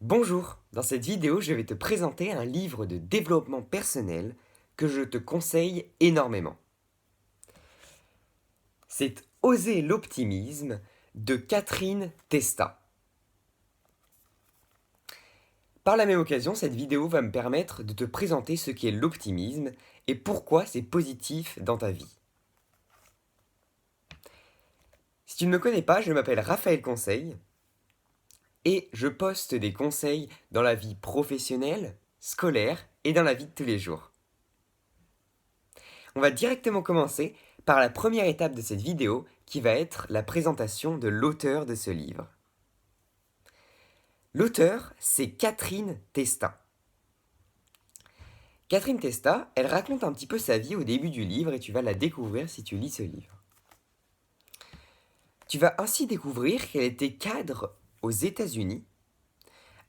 Bonjour, dans cette vidéo je vais te présenter un livre de développement personnel que je te conseille énormément. C'est Oser l'optimisme de Catherine Testa. Par la même occasion, cette vidéo va me permettre de te présenter ce qu'est l'optimisme et pourquoi c'est positif dans ta vie. Si tu ne me connais pas, je m'appelle Raphaël Conseil et je poste des conseils dans la vie professionnelle, scolaire et dans la vie de tous les jours. On va directement commencer par la première étape de cette vidéo qui va être la présentation de l'auteur de ce livre. L'auteur, c'est Catherine Testa. Catherine Testa, elle raconte un petit peu sa vie au début du livre et tu vas la découvrir si tu lis ce livre. Tu vas ainsi découvrir qu'elle était cadre aux États-Unis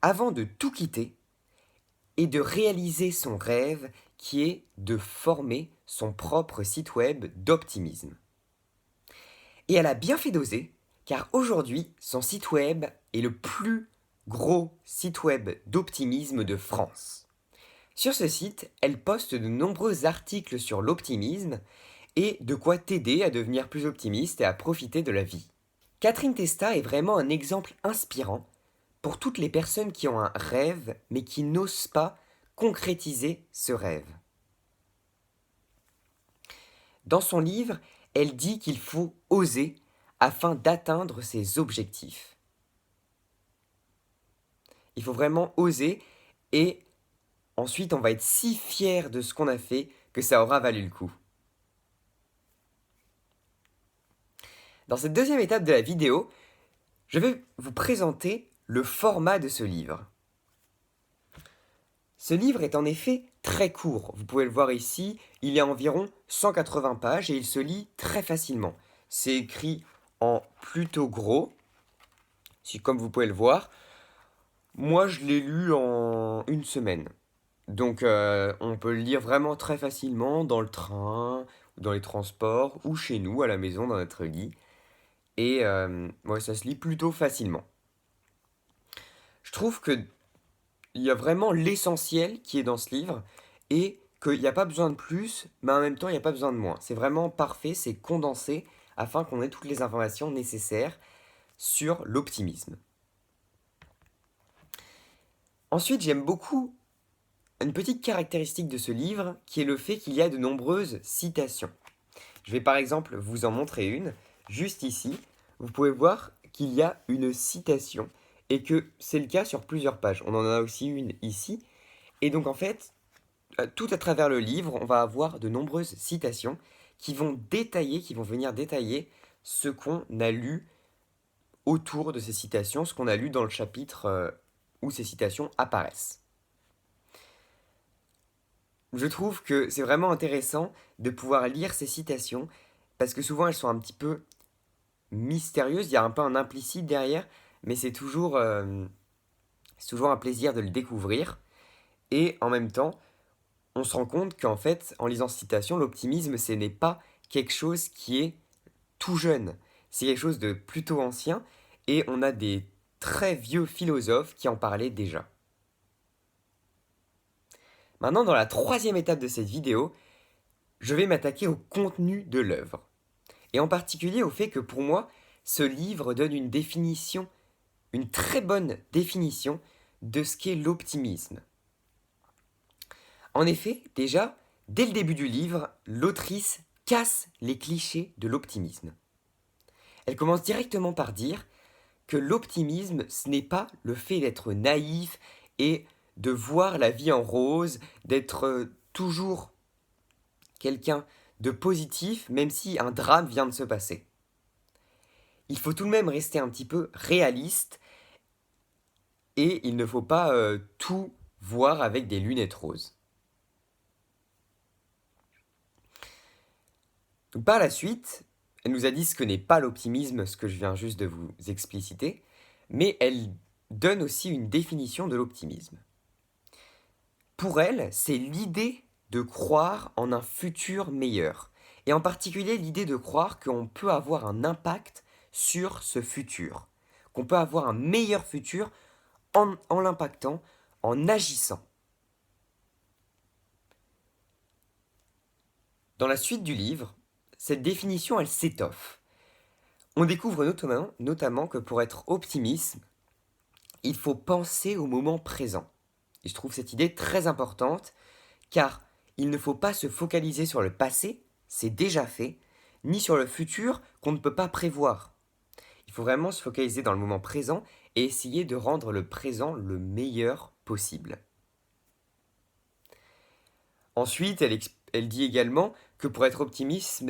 avant de tout quitter et de réaliser son rêve qui est de former son propre site web d'optimisme. Et elle a bien fait d'oser, car aujourd'hui, son site web est le plus gros site web d'optimisme de France. Sur ce site, elle poste de nombreux articles sur l'optimisme et de quoi t'aider à devenir plus optimiste et à profiter de la vie. Catherine Testa est vraiment un exemple inspirant pour toutes les personnes qui ont un rêve mais qui n'osent pas concrétiser ce rêve. Dans son livre, elle dit qu'il faut oser afin d'atteindre ses objectifs. Il faut vraiment oser et ensuite on va être si fier de ce qu'on a fait que ça aura valu le coup. Dans cette deuxième étape de la vidéo, je vais vous présenter le format de ce livre. Ce livre est en effet très court. Vous pouvez le voir ici, il est à environ 180 pages et il se lit très facilement. C'est écrit en plutôt gros, comme vous pouvez le voir. Moi, je l'ai lu en une semaine. Donc, on peut le lire vraiment très facilement dans le train, dans les transports, ou chez nous, à la maison, dans notre lit. Et ouais, ça se lit plutôt facilement. Je trouve qu'il y a vraiment l'essentiel qui est dans ce livre, et qu'il n'y a pas besoin de plus, mais en même temps, il n'y a pas besoin de moins. C'est vraiment parfait, c'est condensé, afin qu'on ait toutes les informations nécessaires sur l'optimisme. Ensuite, j'aime beaucoup une petite caractéristique de ce livre qui est le fait qu'il y a de nombreuses citations. Je vais par exemple vous en montrer une, juste ici. Vous pouvez voir qu'il y a une citation et que c'est le cas sur plusieurs pages. On en a aussi une ici. Et donc en fait, tout à travers le livre, on va avoir de nombreuses citations qui vont venir détailler ce qu'on a lu autour de ces citations, ce qu'on a lu dans le chapitre où ces citations apparaissent. Je trouve que c'est vraiment intéressant de pouvoir lire ces citations parce que souvent elles sont un petit peu mystérieuses, il y a un peu un implicite derrière, mais c'est toujours un plaisir de le découvrir. Et en même temps, on se rend compte qu'en fait, en lisant ces citations, l'optimisme, ce n'est pas quelque chose qui est tout jeune, c'est quelque chose de plutôt ancien, et on a des très vieux philosophes qui en parlaient déjà. Maintenant, dans la troisième étape de cette vidéo, je vais m'attaquer au contenu de l'œuvre. Et en particulier au fait que pour moi, ce livre donne une définition, une très bonne définition de ce qu'est l'optimisme. En effet, déjà, dès le début du livre, l'autrice casse les clichés de l'optimisme. Elle commence directement par dire que l'optimisme, ce n'est pas le fait d'être naïf et de voir la vie en rose, d'être toujours quelqu'un de positif, même si un drame vient de se passer. Il faut tout de même rester un petit peu réaliste et il ne faut pas tout voir avec des lunettes roses. Donc, par la suite, elle nous a dit ce que n'est pas l'optimisme, ce que je viens juste de vous expliciter, mais elle donne aussi une définition de l'optimisme. Pour elle, c'est l'idée de croire en un futur meilleur, et en particulier l'idée de croire qu'on peut avoir un impact sur ce futur, qu'on peut avoir un meilleur futur en l'impactant, en agissant. Dans la suite du livre, cette définition, elle s'étoffe. On découvre notamment que pour être optimiste, il faut penser au moment présent. Et je trouve cette idée très importante, car il ne faut pas se focaliser sur le passé, c'est déjà fait, ni sur le futur qu'on ne peut pas prévoir. Il faut vraiment se focaliser dans le moment présent et essayer de rendre le présent le meilleur possible. Ensuite, elle dit également que pour être optimiste,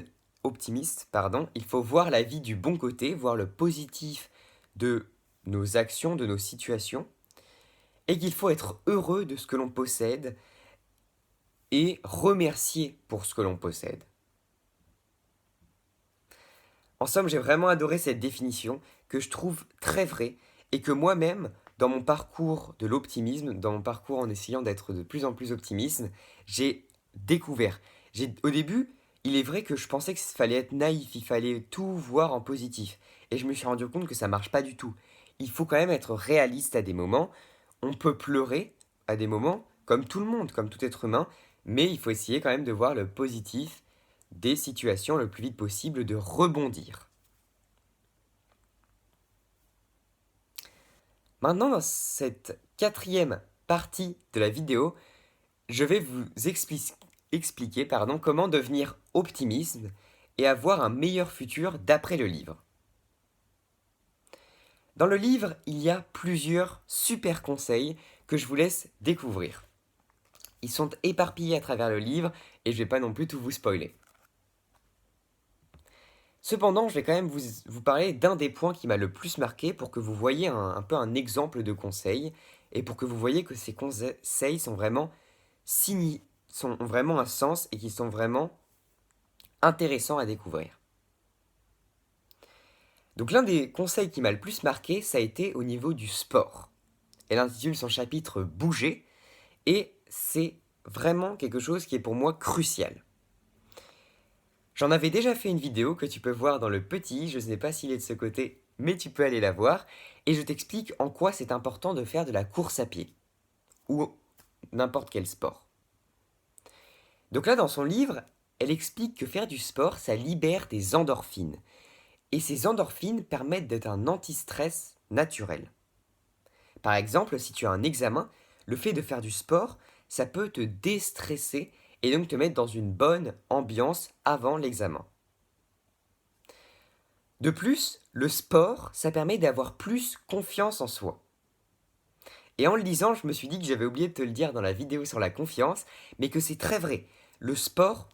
il faut voir la vie du bon côté, voir le positif de nos actions, de nos situations, et qu'il faut être heureux de ce que l'on possède et remercier pour ce que l'on possède. En somme, j'ai vraiment adoré cette définition que je trouve très vraie et que moi-même, dans mon parcours de l'optimisme, dans mon parcours en essayant d'être de plus en plus optimiste, j'ai découvert. Au début, il est vrai que je pensais qu'il fallait être naïf, il fallait tout voir en positif. Et je me suis rendu compte que ça marche pas du tout. Il faut quand même être réaliste à des moments. On peut pleurer à des moments, comme tout le monde, comme tout être humain, mais il faut essayer quand même de voir le positif des situations le plus vite possible, de rebondir. Maintenant, dans cette quatrième partie de la vidéo, je vais vous expliquer comment devenir optimiste et avoir un meilleur futur d'après le livre. Dans le livre, il y a plusieurs super conseils que je vous laisse découvrir. Ils sont éparpillés à travers le livre et je ne vais pas non plus tout vous spoiler. Cependant, je vais quand même vous parler d'un des points qui m'a le plus marqué pour que vous voyez un peu un exemple de conseil et pour que vous voyez que ces conseils sont vraiment ont vraiment un sens et qui sont vraiment intéressants à découvrir. Donc l'un des conseils qui m'a le plus marqué, ça a été au niveau du sport. Elle intitule son chapitre Bouger et c'est vraiment quelque chose qui est pour moi crucial. J'en avais déjà fait une vidéo que tu peux voir dans le petit, je ne sais pas s'il est de ce côté, mais tu peux aller la voir, et je t'explique en quoi c'est important de faire de la course à pied, ou n'importe quel sport. Donc là, dans son livre, elle explique que faire du sport, ça libère des endorphines, et ces endorphines permettent d'être un anti-stress naturel. Par exemple, si tu as un examen, le fait de faire du sport, ça peut te déstresser et donc te mettre dans une bonne ambiance avant l'examen. De plus, le sport, ça permet d'avoir plus confiance en soi. Et en le disant, je me suis dit que j'avais oublié de te le dire dans la vidéo sur la confiance, mais que c'est très vrai. Le sport,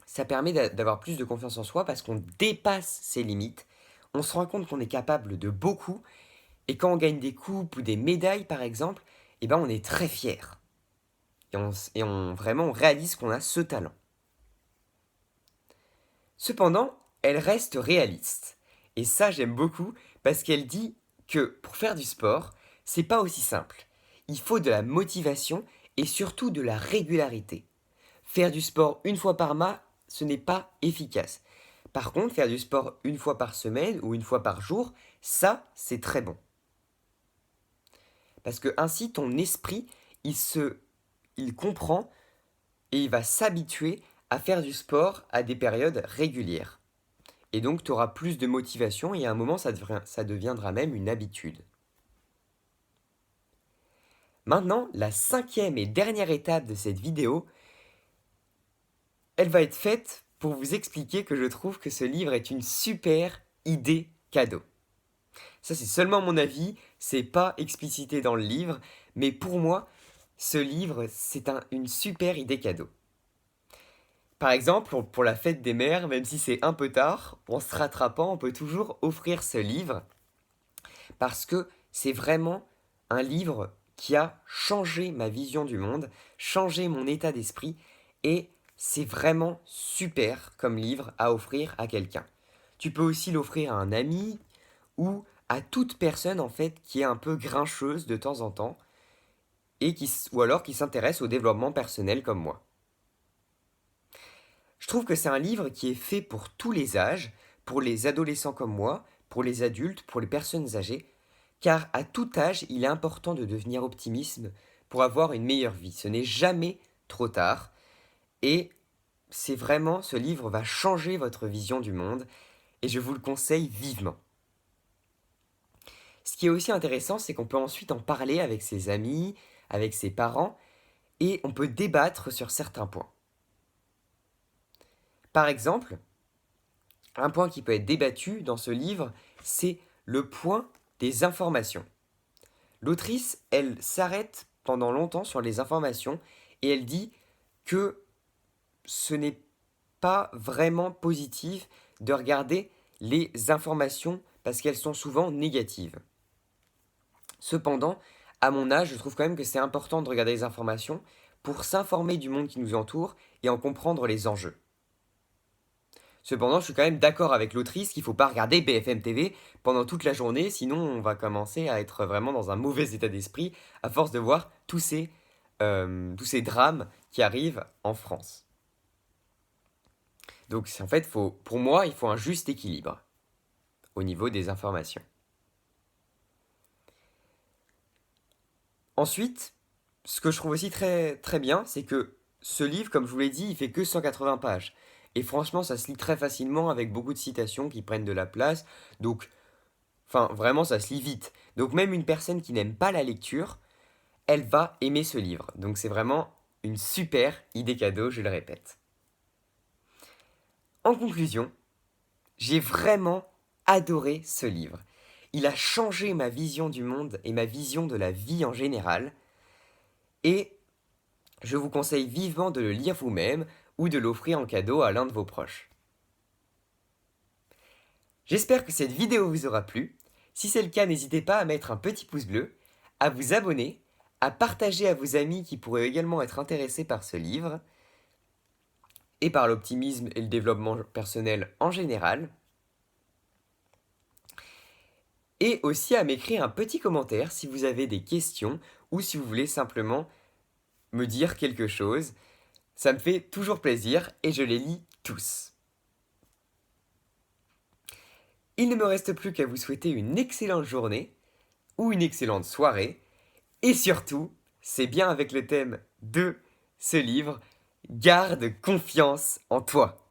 ça permet d'avoir plus de confiance en soi parce qu'on dépasse ses limites, on se rend compte qu'on est capable de beaucoup, et quand on gagne des coupes ou des médailles par exemple, eh ben on est très fier. Et vraiment on réalise qu'on a ce talent. Cependant, elle reste réaliste. Et ça, j'aime beaucoup parce qu'elle dit que pour faire du sport, c'est pas aussi simple. Il faut de la motivation et surtout de la régularité. Faire du sport une fois par mois, ce n'est pas efficace. Par contre, faire du sport une fois par semaine ou une fois par jour, ça, c'est très bon. Parce que ainsi, ton esprit, il comprend et il va s'habituer à faire du sport à des périodes régulières. Et donc, tu auras plus de motivation et à un moment, ça deviendra même une habitude. Maintenant, la cinquième et dernière étape de cette vidéo, elle va être faite pour vous expliquer que je trouve que ce livre est une super idée cadeau. Ça, c'est seulement mon avis, c'est pas explicité dans le livre, mais pour moi, ce livre, c'est une super idée cadeau. Par exemple, pour la fête des mères, même si c'est un peu tard, en se rattrapant, on peut toujours offrir ce livre parce que c'est vraiment un livre qui a changé ma vision du monde, changé mon état d'esprit et c'est vraiment super comme livre à offrir à quelqu'un. Tu peux aussi l'offrir à un ami ou à toute personne en fait qui est un peu grincheuse de temps en temps ou alors qui s'intéresse au développement personnel comme moi. Je trouve que c'est un livre qui est fait pour tous les âges, pour les adolescents comme moi, pour les adultes, pour les personnes âgées, car à tout âge, il est important de devenir optimiste pour avoir une meilleure vie. Ce n'est jamais trop tard et c'est vraiment, ce livre va changer votre vision du monde et je vous le conseille vivement. Ce qui est aussi intéressant, c'est qu'on peut ensuite en parler avec ses amis, avec ses parents, et on peut débattre sur certains points. Par exemple, un point qui peut être débattu dans ce livre, c'est le point des informations. L'autrice, elle s'arrête pendant longtemps sur les informations et elle dit que ce n'est pas vraiment positif de regarder les informations parce qu'elles sont souvent négatives. Cependant, à mon âge, je trouve quand même que c'est important de regarder les informations pour s'informer du monde qui nous entoure et en comprendre les enjeux. Cependant, je suis quand même d'accord avec l'autrice qu'il ne faut pas regarder BFM TV pendant toute la journée, sinon on va commencer à être vraiment dans un mauvais état d'esprit à force de voir tous ces drames qui arrivent en France. Donc en fait, pour moi, il faut un juste équilibre au niveau des informations. Ensuite, ce que je trouve aussi très, très bien, c'est que ce livre, comme je vous l'ai dit, il fait que 180 pages. Et franchement, ça se lit très facilement avec beaucoup de citations qui prennent de la place. Donc, enfin, vraiment, ça se lit vite. Donc, même une personne qui n'aime pas la lecture, elle va aimer ce livre. Donc, c'est vraiment une super idée cadeau, je le répète. En conclusion, j'ai vraiment adoré ce livre. Il a changé ma vision du monde et ma vision de la vie en général. Et je vous conseille vivement de le lire vous-même ou de l'offrir en cadeau à l'un de vos proches. J'espère que cette vidéo vous aura plu. Si c'est le cas, n'hésitez pas à mettre un petit pouce bleu, à vous abonner, à partager à vos amis qui pourraient également être intéressés par ce livre et par l'optimisme et le développement personnel en général. Et aussi à m'écrire un petit commentaire si vous avez des questions ou si vous voulez simplement me dire quelque chose. Ça me fait toujours plaisir et je les lis tous. Il ne me reste plus qu'à vous souhaiter une excellente journée ou une excellente soirée. Et surtout, c'est bien avec le thème de ce livre, garde confiance en toi.